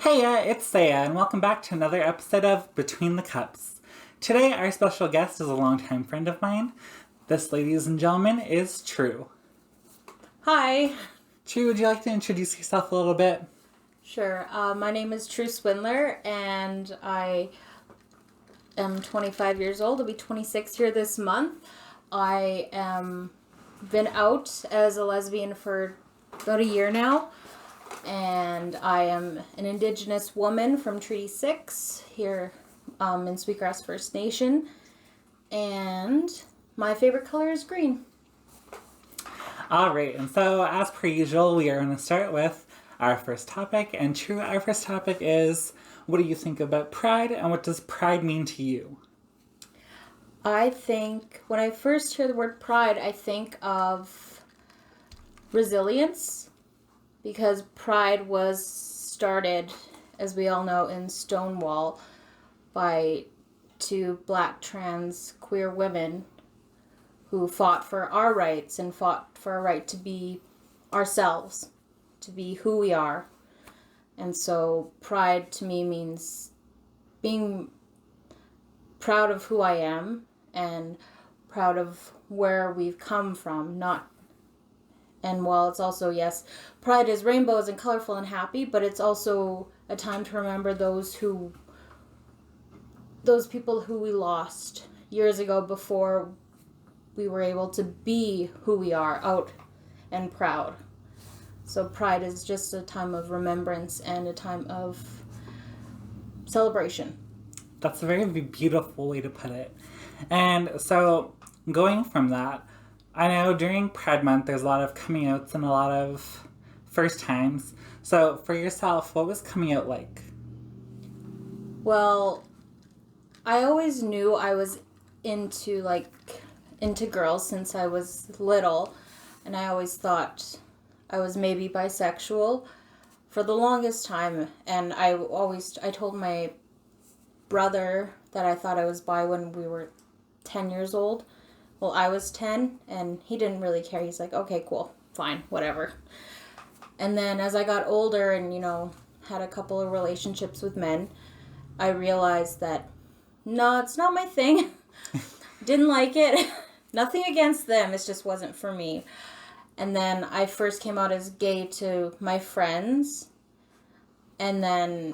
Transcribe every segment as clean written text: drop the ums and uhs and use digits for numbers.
Heya, it's Heya, and welcome back to another episode of Between the Cups. Today, our special guest is a longtime friend of mine. This, ladies and gentlemen, is True. Hi. True, would you like to introduce yourself a little bit? Sure. My name is True Swindler, and I am 25 years old. I'll be 26 here this month. I am been out as a lesbian for about a year now, and I am an Indigenous woman from Treaty 6 here in Sweetgrass First Nation, and my favorite color is green. Alright, and so as per usual, we are going to start with our first topic. And True, our first topic is, what do you think about pride, and what does pride mean to you? I think when I first hear the word pride, I think of resilience, because pride was started, as we all know, in Stonewall by two black trans queer women who fought for our rights and fought for our right to be ourselves, to be who we are. And so pride to me means being proud of who I am and proud of where we've come from, and while it's also, yes, pride is rainbows and colorful and happy, but it's also a time to remember those people who we lost years ago before we were able to be who we are, out and proud. So pride is just a time of remembrance and a time of celebration. That's a very beautiful way to put it. And so, going from that, I know during Pride Month there's a lot of coming outs and a lot of first times. So, for yourself, what was coming out like? Well, I always knew I was into girls since I was little, and I always thought I was maybe bisexual for the longest time, and I told my brother that I thought I was bi when we were 10 years old. Well, I was 10, and he didn't really care. He's like, okay, cool, fine, whatever. And then as I got older and, had a couple of relationships with men, I realized that, no, it's not my thing. Didn't like it. Nothing against them. It just wasn't for me. And then I first came out as gay to my friends. And then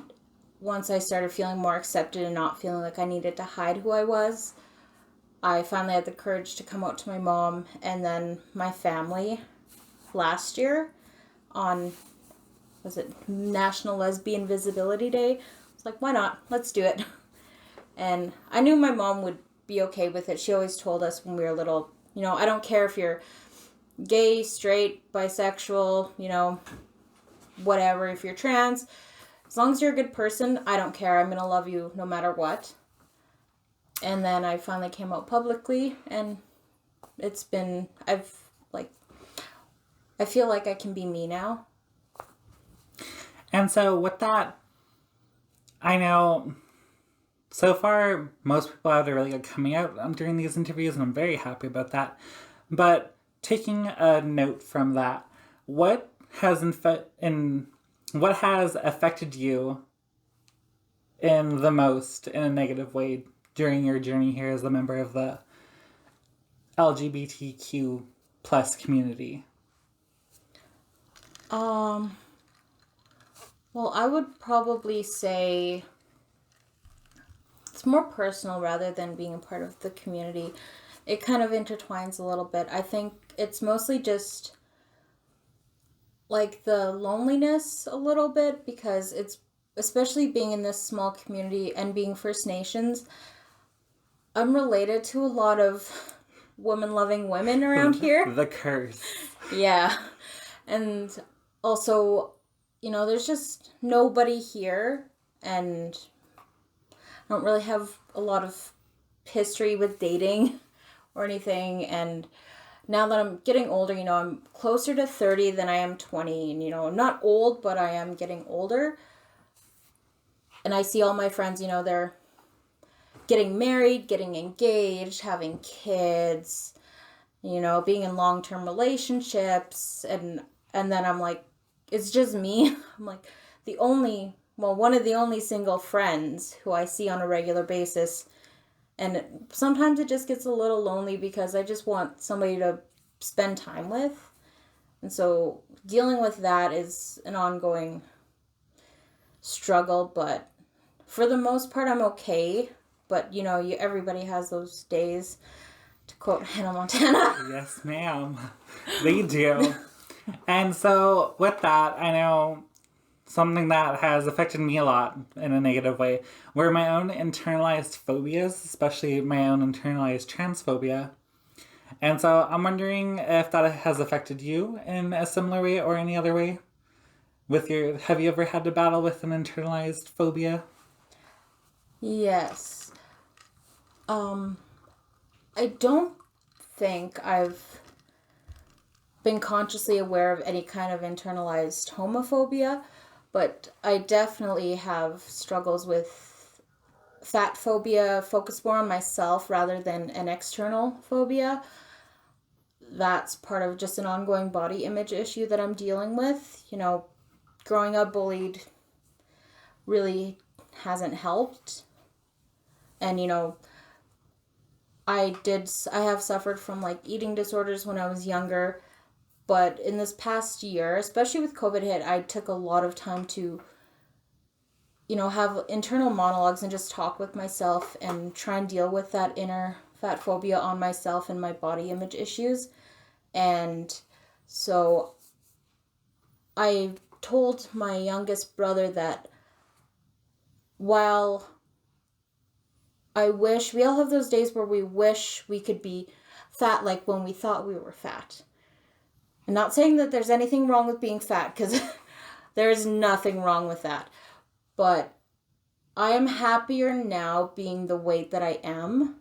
once I started feeling more accepted and not feeling like I needed to hide who I was, I finally had the courage to come out to my mom and then my family last year on, was it National Lesbian Visibility Day? It's like, why not? Let's do it. And I knew my mom would be okay with it. She always told us when we were little, I don't care if you're gay, straight, bisexual, whatever, if you're trans, as long as you're a good person, I don't care. I'm going to love you no matter what. And then I finally came out publicly, and I feel like I can be me now. And so with that, I know so far most people have a really good coming out during these interviews, and I'm very happy about that. But taking a note from that, what has affected you in the most in a negative way during your journey here as a member of the LGBTQ plus community? Well, I would probably say it's more personal rather than being a part of the community. It kind of intertwines a little bit. I think it's mostly just like the loneliness a little bit, because it's, especially being in this small community and being First Nations, I'm related to a lot of woman-loving women around here. The curse. Yeah. And also, there's just nobody here, and I don't really have a lot of history with dating or anything. And now that I'm getting older, I'm closer to 30 than I am 20. And, I'm not old, but I am getting older. And I see all my friends, they're getting married, getting engaged, having kids, being in long-term relationships. And then I'm like, it's just me. I'm like, the only one of the only single friends who I see on a regular basis. And sometimes it just gets a little lonely because I just want somebody to spend time with. And so dealing with that is an ongoing struggle, but for the most part, I'm okay. But, everybody has those days, to quote Hannah Montana. Yes, ma'am. They do. And so with that, I know something that has affected me a lot in a negative way were my own internalized phobias, especially my own internalized transphobia. And so I'm wondering if that has affected you in a similar way or any other way. Have you ever had to battle with an internalized phobia? Yes. I don't think I've been consciously aware of any kind of internalized homophobia, but I definitely have struggles with fat phobia, focus more on myself rather than an external phobia. That's part of just an ongoing body image issue that I'm dealing with. Growing up bullied really hasn't helped. And, I have suffered from like eating disorders when I was younger. But in this past year, especially with COVID hit, I took a lot of time to, have internal monologues and just talk with myself and try and deal with that inner fat phobia on myself and my body image issues. And so I told my youngest brother that while I wish, we all have those days where we wish we could be fat like when we thought we were fat. I'm not saying that there's anything wrong with being fat, because there is nothing wrong with that. But I am happier now being the weight that I am,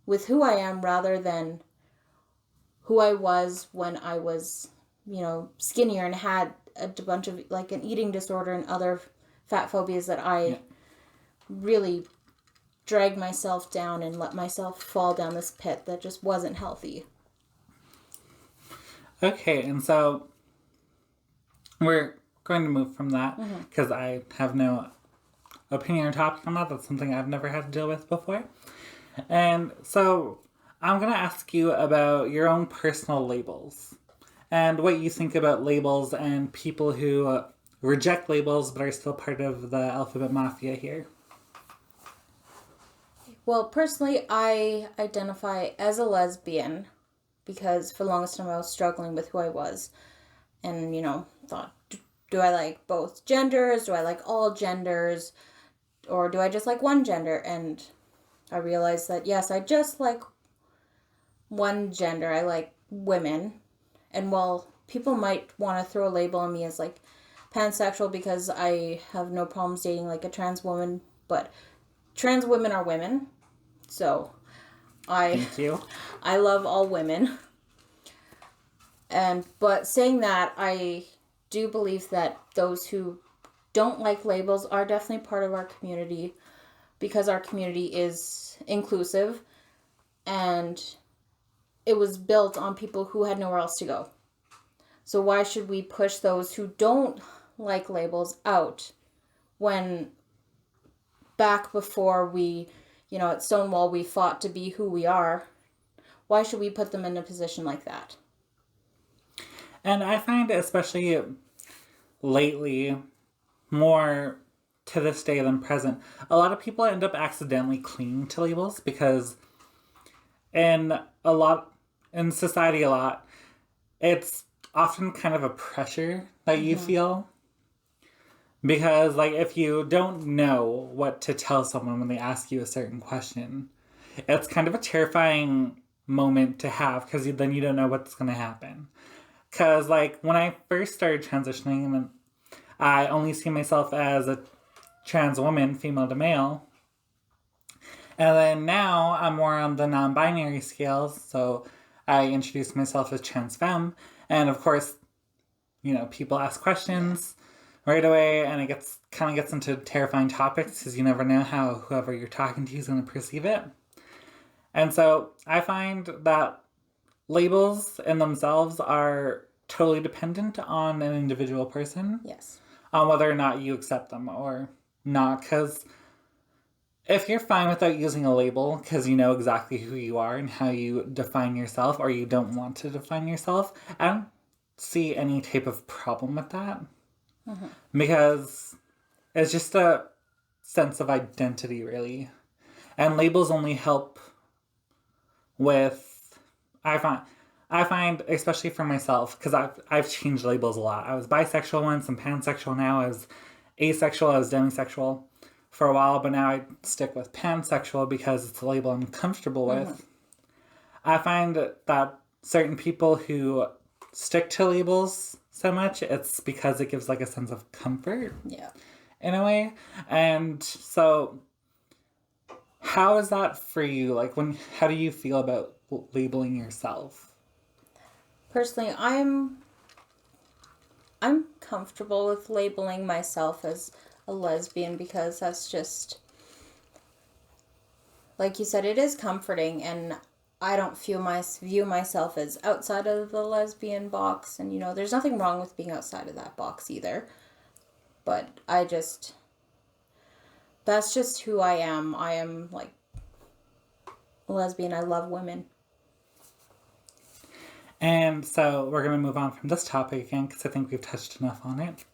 with who I am, rather than who I was when I was, skinnier and had a bunch of, like, an eating disorder and other fat phobias that I really dragged myself down and let myself fall down this pit that just wasn't healthy. Okay, and so we're going to move from that because I have no opinion or topic on that. That's something I've never had to deal with before. And so I'm going to ask you about your own personal labels and what you think about labels and people who reject labels but are still part of the alphabet mafia here. Well, personally, I identify as a lesbian because for the longest time I was struggling with who I was. And, thought, do I like both genders? Do I like all genders? Or do I just like one gender? And I realized that, yes, I just like one gender. I like women. And while people might want to throw a label on me as like pansexual because I have no problems dating like a trans woman, but trans women are women. So Thank you. I love all women. But saying that, I do believe that those who don't like labels are definitely part of our community, because our community is inclusive and it was built on people who had nowhere else to go. So why should we push those who don't like labels out when back before we, at Stonewall, we fought to be who we are? Why should we put them in a position like that? And I find, especially lately, more to this day than present, a lot of people end up accidentally clinging to labels because in society a lot, it's often kind of a pressure that you feel. Because, like, if you don't know what to tell someone when they ask you a certain question, it's kind of a terrifying moment to have because then you don't know what's going to happen. Because, like, when I first started transitioning, I only see myself as a trans woman, female to male. And then now I'm more on the non-binary scale, so I introduce myself as trans femme. And, of course, people ask questions right away, and it kind of gets into terrifying topics because you never know how whoever you're talking to is going to perceive it. And so I find that labels in themselves are totally dependent on an individual person. Yes. on whether or not you accept them or not. Because if you're fine without using a label because you know exactly who you are and how you define yourself, or you don't want to define yourself, I don't see any type of problem with that. Because it's just a sense of identity, really. And labels only help with, I find, especially for myself, because I've changed labels a lot. I was bisexual once, I'm pansexual now. I was asexual, I was demisexual for a while, but now I stick with pansexual because it's a label I'm comfortable with. I find that certain people who stick to labels so much, it's because it gives like a sense of comfort. Yeah. In a way. And so how is that for you? Like how do you feel about labeling yourself? Personally, I'm comfortable with labeling myself as a lesbian because that's just, like you said, it is comforting, and I don't view myself as outside of the lesbian box, and there's nothing wrong with being outside of that box either. But that's just who I am. I am like a lesbian. I love women. And so we're going to move on from this topic again because I think we've touched enough on it.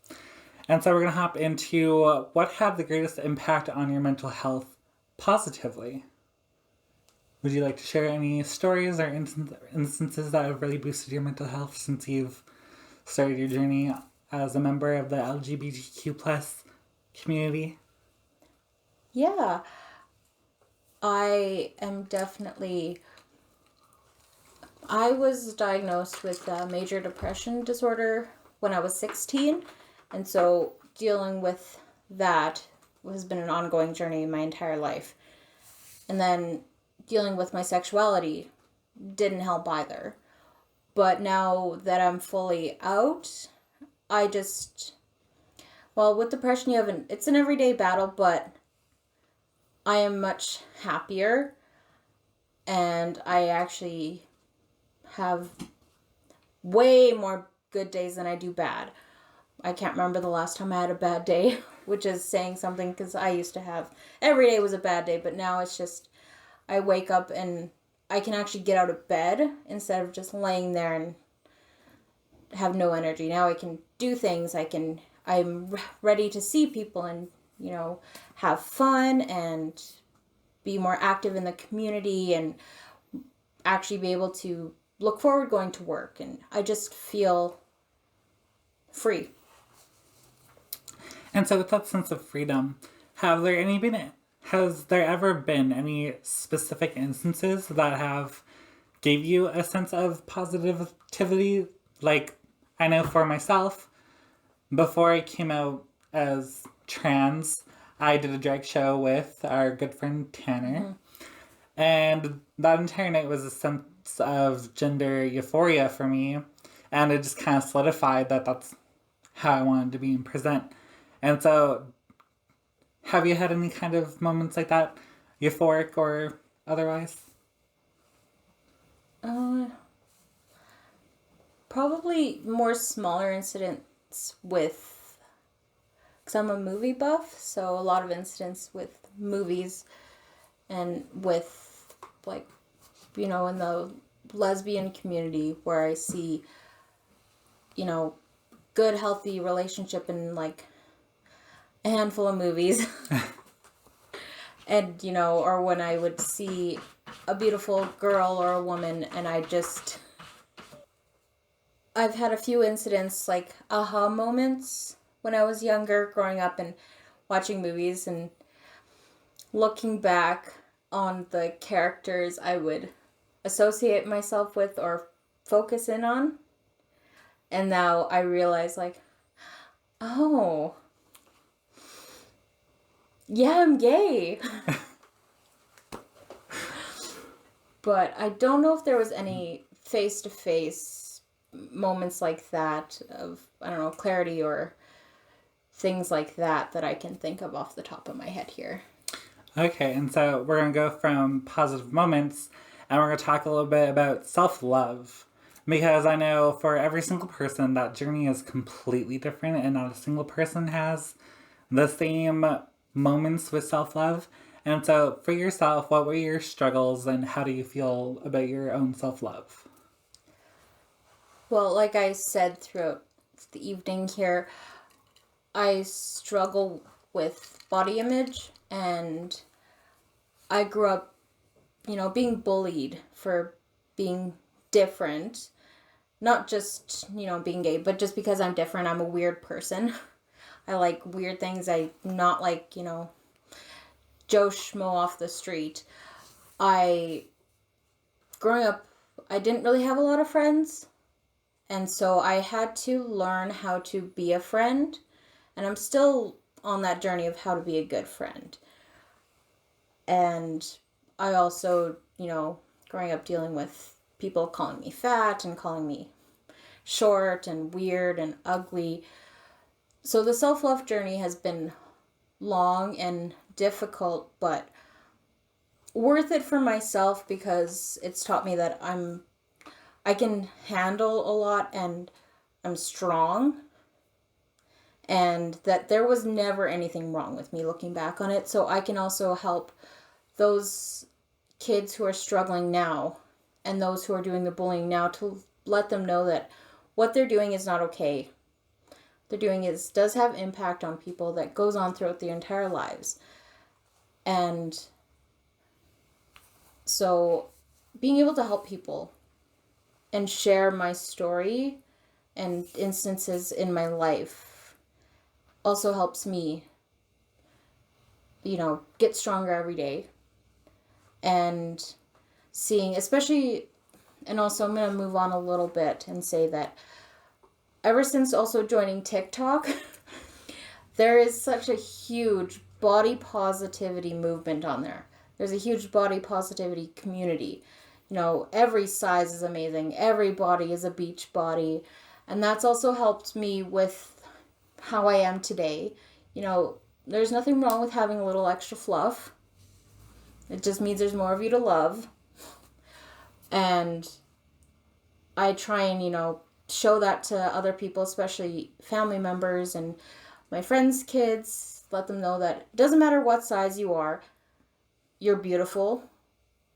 And so we're going to hop into what had the greatest impact on your mental health positively. Would you like to share any stories or instances that have really boosted your mental health since you've started your journey as a member of the LGBTQ plus community? Yeah. I was diagnosed with major depression disorder when I was 16. And so dealing with that has been an ongoing journey my entire life. And then dealing with my sexuality didn't help either. But now that I'm fully out, with depression, it's an everyday battle, but I am much happier, and I actually have way more good days than I do bad. I can't remember the last time I had a bad day, which is saying something because I used to have, every day was a bad day, but now it's just, I wake up and I can actually get out of bed instead of just laying there and have no energy. Now I can do things, I'm ready to see people and, have fun and be more active in the community and actually be able to look forward going to work. And I just feel free. And so with that sense of freedom, has there ever been any specific instances that have gave you a sense of positivity? Like, I know for myself, before I came out as trans, I did a drag show with our good friend Tanner. And that entire night was a sense of gender euphoria for me. And it just kind of solidified that that's how I wanted to be and present. And so, have you had any kind of moments like that, euphoric or otherwise? Probably more smaller incidents because I'm a movie buff, so a lot of incidents with movies and with, in the lesbian community where I see, good, healthy relationship in, a handful of movies. And, or when I would see a beautiful girl or a woman and I've had a few incidents, aha moments when I was younger, growing up and watching movies and looking back on the characters I would associate myself with or focus in on. And now I realize, oh, yeah, I'm gay. But I don't know if there was any face-to-face moments like that of, I don't know, clarity or things like that I can think of off the top of my head here. Okay, and so we're going to go from positive moments, and we're going to talk a little bit about self-love. Because I know for every single person, that journey is completely different, and not a single person has the same moments with self love. And so, for yourself, what were your struggles, and how do you feel about your own self love? Well, like I said throughout the evening here, I struggle with body image, and I grew up, being bullied for being different. Not just, being gay, but just because I'm different. I'm a weird person. I like weird things. I not like, Joe Schmo off the street. Growing up, I didn't really have a lot of friends. And so I had to learn how to be a friend. And I'm still on that journey of how to be a good friend. And I also, growing up dealing with people calling me fat and calling me short and weird and ugly. So the self-love journey has been long and difficult, but worth it for myself because it's taught me that I can handle a lot and I'm strong, and that there was never anything wrong with me looking back on it. So I can also help those kids who are struggling now and those who are doing the bullying now to let them know that what they're doing is not okay. They're doing does have impact on people that goes on throughout their entire lives. And so being able to help people and share my story and instances in my life also helps me, get stronger every day. And seeing, especially, and also I'm going to move on a little bit and say that ever since also joining TikTok, there is such a huge body positivity movement on there. There's a huge body positivity community. Every size is amazing. Every body is a beach body. And that's also helped me with how I am today. There's nothing wrong with having a little extra fluff. It just means there's more of you to love. And I try and, show that to other people, especially family members and my friends' kids. Let them know that it doesn't matter what size you are, you're beautiful,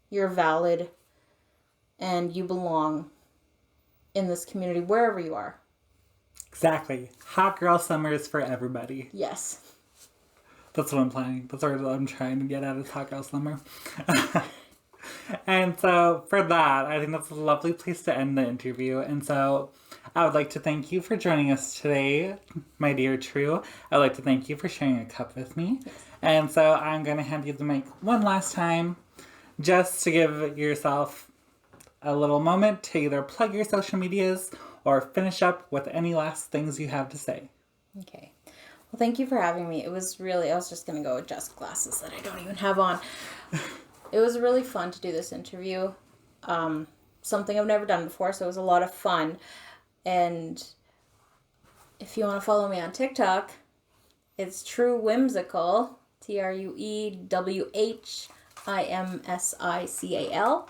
you're valid, and you belong in this community wherever you are. Exactly. Hot girl summer is for everybody. Yes. That's what I'm planning. That's what I'm trying to get at is hot girl summer. And so for that, I think that's a lovely place to end the interview. And so I would like to thank you for joining us today, my dear True. I would like to thank you for sharing a cup with me. Yes. And so I'm going to hand you the mic one last time just to give yourself a little moment to either plug your social medias or finish up with any last things you have to say. Okay. Well, thank you for having me. It was really, I was just going to go with just glasses that I don't even have on. It was really fun to do this interview. Something I've never done before, so it was a lot of fun. And if you want to follow me on TikTok, it's True Whimsical, TrueWhimsical.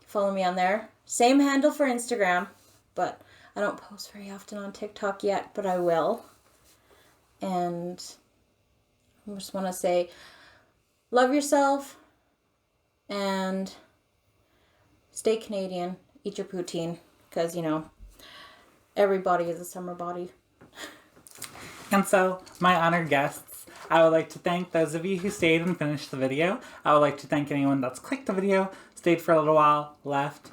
Follow me on there. Same handle for Instagram, but I don't post very often on TikTok yet, but I will. And I just want to say, love yourself and stay Canadian. Eat your poutine, because, every body is a summer body. And so, my honored guests, I would like to thank those of you who stayed and finished the video. I would like to thank anyone that's clicked the video, stayed for a little while, left.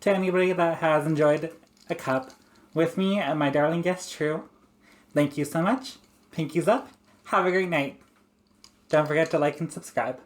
To anybody that has enjoyed a cup with me and my darling guest, True, thank you so much. Pinkies up. Have a great night. Don't forget to like and subscribe.